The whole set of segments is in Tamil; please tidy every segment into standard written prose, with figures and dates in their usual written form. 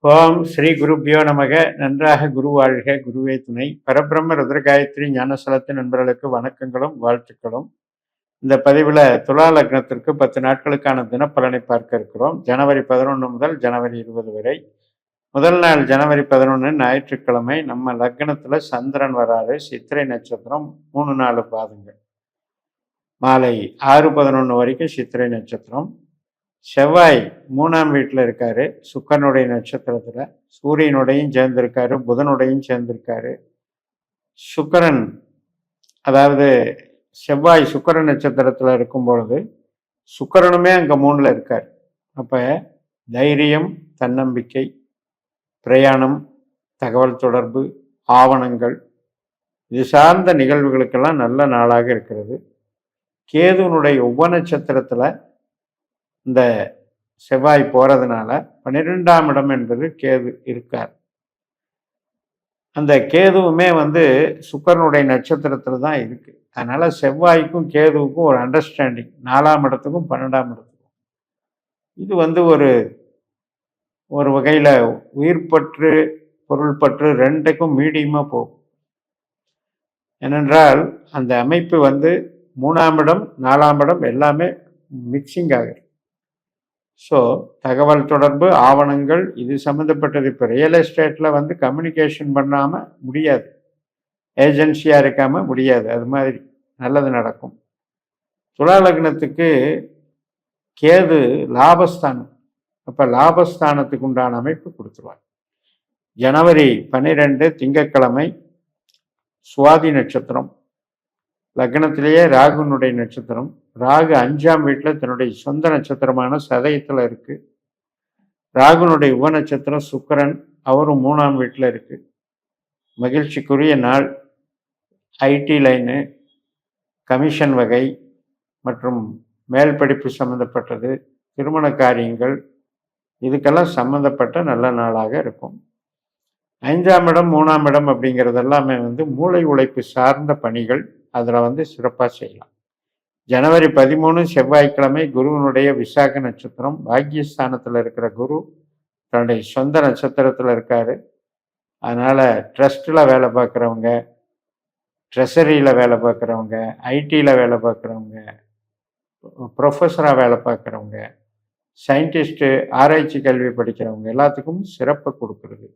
ஓம் ஸ்ரீ குருப்பியோ நமக. நன்றாக குரு வாழ்க, குருவே துணை. பரபிரம்ம ருத்ரகாயத்ரி ஞானசலத்து நண்பர்களுக்கு வணக்கங்களும் வாழ்த்துக்களும். இந்த பதிவில் துலா லக்னத்திற்கு 10 நாட்களுக்கான தினப்பலனை பார்க்க இருக்கிறோம். ஜனவரி 11 முதல் ஜனவரி 20 வரை. முதல் நாள் ஜனவரி 11 ஞாயிற்றுக்கிழமை. நம்ம லக்னத்தில் சந்திரன் வராரு. சித்திரை நட்சத்திரம் 3-4 பாதங்கள். மாலை 6:11 வரைக்கும் சித்திரை நட்சத்திரம். செவ்வாய் 3ஆம் வீட்டில் இருக்காரு, சுக்கரனுடைய நட்சத்திரத்தில். சூரியனுடையும் சேர்ந்திருக்காரு, புதனுடையும் சேர்ந்திருக்காரு. சுக்கரன், அதாவது செவ்வாய் சுக்கரன் நட்சத்திரத்தில் இருக்கும் பொழுது சுக்கரனுமே அங்கே 3ல் இருக்கார். அப்போ தைரியம், தன்னம்பிக்கை, பிரயாணம், தகவல் தொடர்பு, ஆவணங்கள், இது சார்ந்த நிகழ்வுகளுக்கெல்லாம் நல்ல நாளாக இருக்கிறது. கேதுனுடைய உப நட்சத்திரத்தில் இந்த செவ்வாய் போறதுனால 12ஆம் இடம் என்பது கேது இருக்கார். அந்த கேதுவுமே சுக்கரனுடைய நட்சத்திரத்தில் தான் இருக்கு. அதனால செவ்வாய்க்கும் கேதுவுக்கும் ஒரு அண்டர்ஸ்டாண்டிங், 4ஆம் இடத்துக்கும் 12ஆம் இடத்துக்கும். இது ஒரு வகையில் உயிர்பற்று பொருள் பற்று ரெண்டுக்கும் மீடியமாக போகும். ஏனென்றால் அந்த அமைப்பு 3ஆம் இடம் 4ஆம் இடம் எல்லாமே மிக்சிங் ஆகுது. ஸோ தகவல் தொடர்பு, ஆவணங்கள், இது சம்மந்தப்பட்டது. இப்போ ரியல் எஸ்டேட்டில் கம்யூனிகேஷன் பண்ணாமல் முடியாது, ஏஜென்சியாக இருக்காமல் முடியாது. அது மாதிரி நல்லது நடக்கும். துலா லக்னத்துக்கு கேது லாபஸ்தானம். அப்போ லாபஸ்தானத்துக்கு உண்டான அமைப்பு கொடுத்துருவாங்க. ஜனவரி 12 திங்கட்கிழமை, சுவாதி நட்சத்திரம். லக்னத்திலேயே ராகுனுடைய நட்சத்திரம். ராகு 5ஆம் வீட்டில் தன்னுடைய சொந்த நட்சத்திரமான சதயத்தில் இருக்கு. ராகுனுடைய உப நட்சத்திரம் சுக்கரன், அவரும் 3ஆம் வீட்டில் இருக்கு. மகிழ்ச்சிக்குரிய நாள். ஐடி லைனு, கமிஷன் வகை மற்றும் மேல் படிப்பு சம்மந்தப்பட்டது, திருமண காரியங்கள், இதுக்கெல்லாம் சம்மந்தப்பட்ட நல்ல நாளாக இருக்கும். 5ஆம் இடம் 3ஆம் இடம் அப்படிங்கிறது எல்லாமே மூளை உழைப்பு சார்ந்த பணிகள். அதில் சிறப்பாக செய்யலாம். ஜனவரி 13 செவ்வாய்க்கிழமை, குருவினுடைய விசாக நட்சத்திரம். பாக்கியஸ்தானத்தில் இருக்கிற குரு தன்னுடைய சொந்த நட்சத்திரத்தில் இருக்காரு. அதனால் ட்ரஸ்ட்டில் வேலை பார்க்குறவங்க, ட்ரெஸரியில் வேலை பார்க்குறவங்க, ஐடியில் வேலை பார்க்குறவங்க, ப்ரொஃபஸராக வேலை பார்க்குறவங்க, சயின்டிஸ்ட்டு, ஆராய்ச்சி கல்வி படிக்கிறவங்க எல்லாத்துக்கும் சிறப்பை கொடுக்குறது.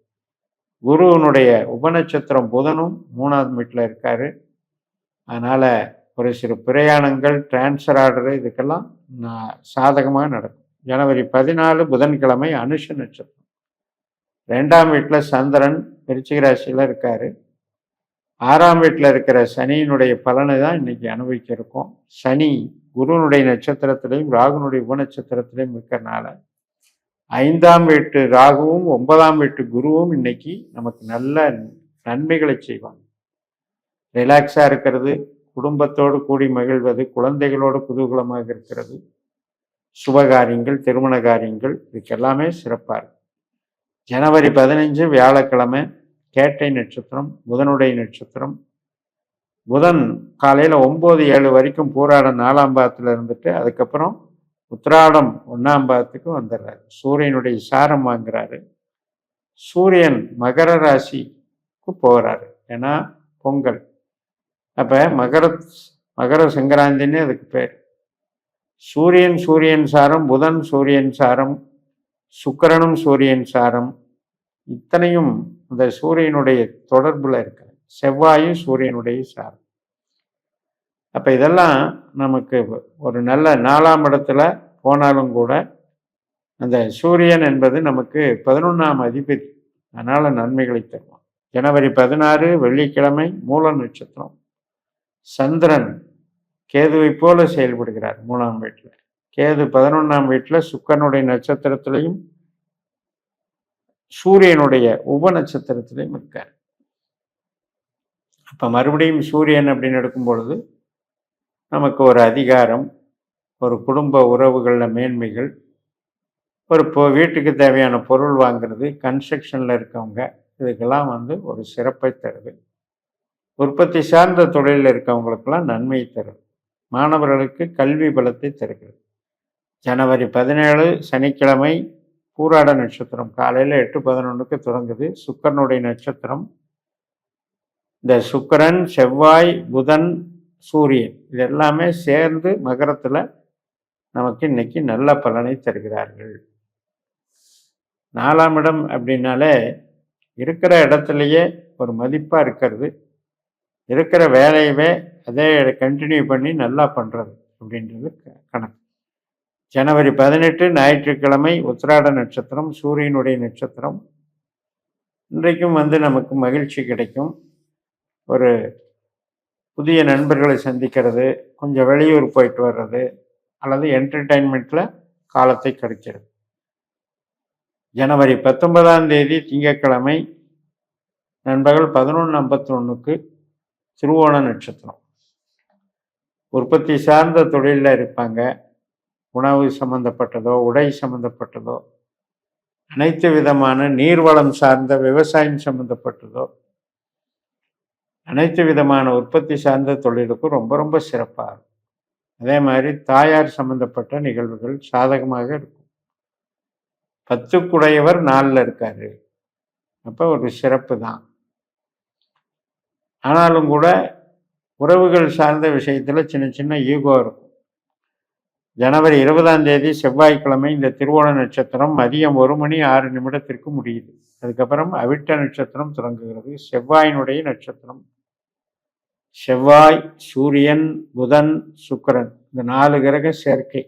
குருவனுடைய உபநட்சத்திரம் புதனும் 3ஆம் வீட்டில் இருக்காரு. அதனால் ஒரு சிறு பிரயாணங்கள், டிரான்ஸ்ஃபர் ஆர்டரு, இதுக்கெல்லாம் சாதகமாக நடக்கும். ஜனவரி 14 புதன்கிழமை, அனுஷ நட்சத்திரம். 2ஆம் வீட்டில் சந்திரன் விருச்சிக ராசியில் இருக்காரு. 6ஆம் வீட்டில் இருக்கிற சனியினுடைய பலனை தான் இன்னைக்கு அனுபவிக்க இருக்கோம். சனி குருவனுடைய நட்சத்திரத்திலையும் ராகுனுடைய உப நட்சத்திரத்திலையும் இருக்கிறனால 5ஆம் வீட்டு ராகுவும் 9ஆம் வீட்டு குருவும் இன்னைக்கு நமக்கு நல்ல நன்மைகளை செய்வாங்க. ரிலாக்ஸாக இருக்கிறது, குடும்பத்தோடு கூடி மகிழ்வது, குழந்தைகளோடு குதூகலமாக இருக்கிறது, சுபகாரியங்கள், திருமண காரியங்கள், இதுக்கெல்லாமே சிறப்பாக இருக்கும். ஜனவரி 15 வியாழக்கிழமை, கேட்டை நட்சத்திரம், புதனுடைய நட்சத்திரம். புதன் காலையில் 9-7 வரைக்கும் பூராடம் 4ஆம் பாதத்தில் இருந்துட்டு அதுக்கப்புறம் உத்திராடம் 1ஆம் பாதத்துக்கு வந்துடுறாரு. சூரியனுடைய சாரம் வாங்குறாரு. சூரியன் மகர ராசிக்கு போகிறாரு. ஏன்னா பொங்கல். அப்போ மகர சங்கராந்தின்னு அதுக்கு பேர். சூரியன் சாரம், புதன் சூரியன் சாரம், சுக்கிரனும் சூரியன் சாரம், இத்தனையும் இந்த சூரியனுடைய தொடர்புல இருக்கு. செவ்வாயும் சூரியனுடைய சாரம். அப்போ இதெல்லாம் நமக்கு ஒரு நல்ல 4ஆம் இடத்துல போனாலும் கூட அந்த சூரியன் என்பது நமக்கு 11ஆம் அதிபதி. அதனால நன்மைகளை தருவான். ஜனவரி 16 வெள்ளிக்கிழமை, மூல நட்சத்திரம். சந்திரன் கேதுவை போல செயல்படுகிறார் 3ஆம் வீட்டில். கேது 11ஆம் வீட்டில் சுக்கரனுடைய நட்சத்திரத்திலையும் சூரியனுடைய உப நட்சத்திரத்திலையும் இருக்கார். அப்போ மறுபடியும் சூரியன் அப்படின்னு எடுக்கும் பொழுது நமக்கு ஒரு அதிகாரம், ஒரு குடும்ப உறவுகளில் மேன்மைகள், ஒரு வீட்டுக்கு தேவையான பொருள் வாங்குறது, கன்ஸ்ட்ரக்ஷனில் இருக்கவங்க, இதுக்கெல்லாம் ஒரு சிறப்பை தருது. உற்பத்தி சார்ந்த தொழிலில் இருக்கவங்களுக்கெல்லாம் நன்மையை தருது. மாணவர்களுக்கு கல்வி பலத்தை தருகிறது. ஜனவரி 17 சனிக்கிழமை, பூராட நட்சத்திரம் காலையில் 8:11 தொடங்குது. சுக்கிரனுடைய நட்சத்திரம். இந்த சுக்கிரன், செவ்வாய், புதன், சூரியன் இது எல்லாமே சேர்ந்து மகரத்தில் நமக்கு இன்னைக்கு நல்ல பலனை தருகிறார்கள். 4ஆம் இடம் அப்படின்னாலே இருக்கிற இடத்துலையே ஒரு மதிப்பாக இருக்கிறது, இருக்கிற வேலையவே அதே கண்டினியூ பண்ணி நல்லா பண்ணுறது அப்படின்றது கணக்கு. ஜனவரி 18 ஞாயிற்றுக்கிழமை, உத்திராட நட்சத்திரம், சூரியனுடைய நட்சத்திரம். இன்றைக்கும் நமக்கு மகிழ்ச்சி கிடைக்கும். ஒரு புதிய நண்பர்களை சந்திக்கிறது, கொஞ்சம் வெளியூர் போயிட்டு வர்றது அல்லது என்டர்டைன்மெண்ட்டில் காலத்தை கழிக்கிறது. ஜனவரி 19ஆம் தேதி திங்கட்கிழமை நண்பர்கள் 11:51 திருவோண நட்சத்திரம். உற்பத்தி சார்ந்த தொழிலில் இருப்பாங்க. உணவு சம்பந்தப்பட்டதோ, உடை சம்பந்தப்பட்டதோ, அனைத்து விதமான நீர்வளம் சார்ந்த விவசாயம் சம்பந்தப்பட்டதோ, அனைத்து விதமான உற்பத்தி சார்ந்த தொழிலுக்கும் ரொம்ப ரொம்ப சிறப்பாக இருக்கும். அதே மாதிரி தாயார் சம்பந்தப்பட்ட நிகழ்வுகள் சாதகமாக இருக்கும். 10 4ல் இருக்காரு, அப்போ ஒரு சிறப்பு தான். ஆனாலும் கூட உறவுகள் சார்ந்த விஷயத்தில் சின்ன சின்ன ஈகோ இருக்கும். ஜனவரி 20ஆம் தேதி செவ்வாய்க்கிழமை இந்த திருவோண நட்சத்திரம் மதியம் 1:06 முடியுது. அதுக்கப்புறம் அவிட்ட நட்சத்திரம் தொடங்குகிறது. செவ்வாயினுடைய நட்சத்திரம். செவ்வாய், சூரியன், புதன், சுக்கிரன் இந்த 4 கிரக சேர்க்கை.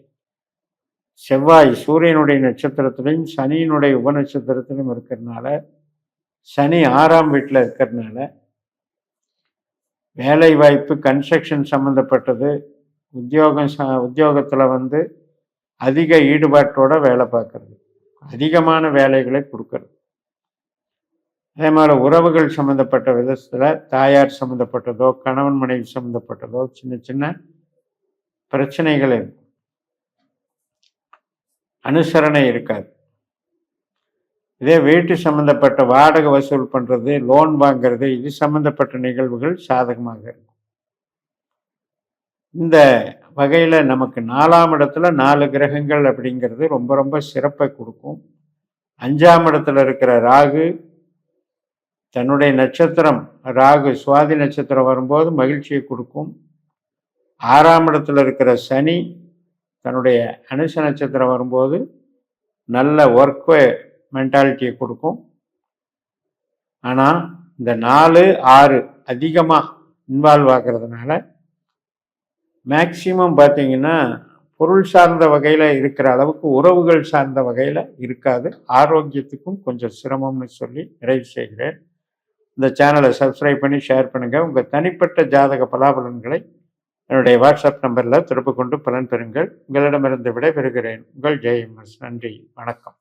செவ்வாய் சூரியனுடைய நட்சத்திரத்திலையும் சனியினுடைய உபநட்சத்திரத்திலும் இருக்கிறதுனால, சனி 6ஆம் வீட்டில் இருக்கிறதுனால வேலை வாய்ப்பு, கன்ஸ்ட்ரக்ஷன் சம்மந்தப்பட்டது, உத்தியோகத்தில் அதிக ஈடுபாட்டோட வேலை பார்க்கறது, அதிகமான வேலைகளை கொடுக்கறது. அதே மாதிரி உறவுகள் சம்மந்தப்பட்ட விதத்தில் தாயார் சம்மந்தப்பட்டதோ, கணவன் மனைவி சம்மந்தப்பட்டதோ சின்ன சின்ன பிரச்சனைகள் இருக்கும். அனுசரணை இருக்காது. இதே வீட்டு சம்மந்தப்பட்ட வாடகை வசூல் பண்ணுறது, லோன் வாங்கிறது, இது சம்மந்தப்பட்ட நிகழ்வுகள் சாதகமாக இருக்கும். இந்த வகையில் நமக்கு 4ஆம் இடத்துல 4 கிரகங்கள் அப்படிங்கிறது ரொம்ப ரொம்ப சிறப்பை கொடுக்கும். 5ஆம் இடத்துல இருக்கிற ராகு தன்னுடைய நட்சத்திரம், ராகு சுவாதி நட்சத்திரம் வரும்போது மகிழ்ச்சியை கொடுக்கும். 6ஆம் இடத்துல இருக்கிற சனி தன்னுடைய அனுச நட்சத்திரம் வரும்போது நல்ல ஒர்க் மென்டாலிட்டியை கொடுக்கும். ஆனால் இந்த 4, 6 அதிகமாக இன்வால்வ் ஆகிறதுனால மேக்சிமம் பார்த்தீங்கன்னா பொருள் சார்ந்த வகையில் இருக்கிற அளவுக்கு உறவுகள் சார்ந்த வகையில் இருக்காது. ஆரோக்கியத்துக்கும் கொஞ்சம் சிரமம்னு சொல்லி நிறைவு செய்கிறேன். இந்த சேனலை சப்ஸ்கிரைப் பண்ணி ஷேர் பண்ணுங்கள். உங்கள் தனிப்பட்ட ஜாதக பலாபலன்களை என்னுடைய வாட்ஸ்அப் நம்பரில் தொடர்பு கொண்டு பலன் பெறுங்கள். உங்களிடமிருந்து விடைபெறுகிறேன். உங்கள் ஜெயம்எஸ். நன்றி, வணக்கம்.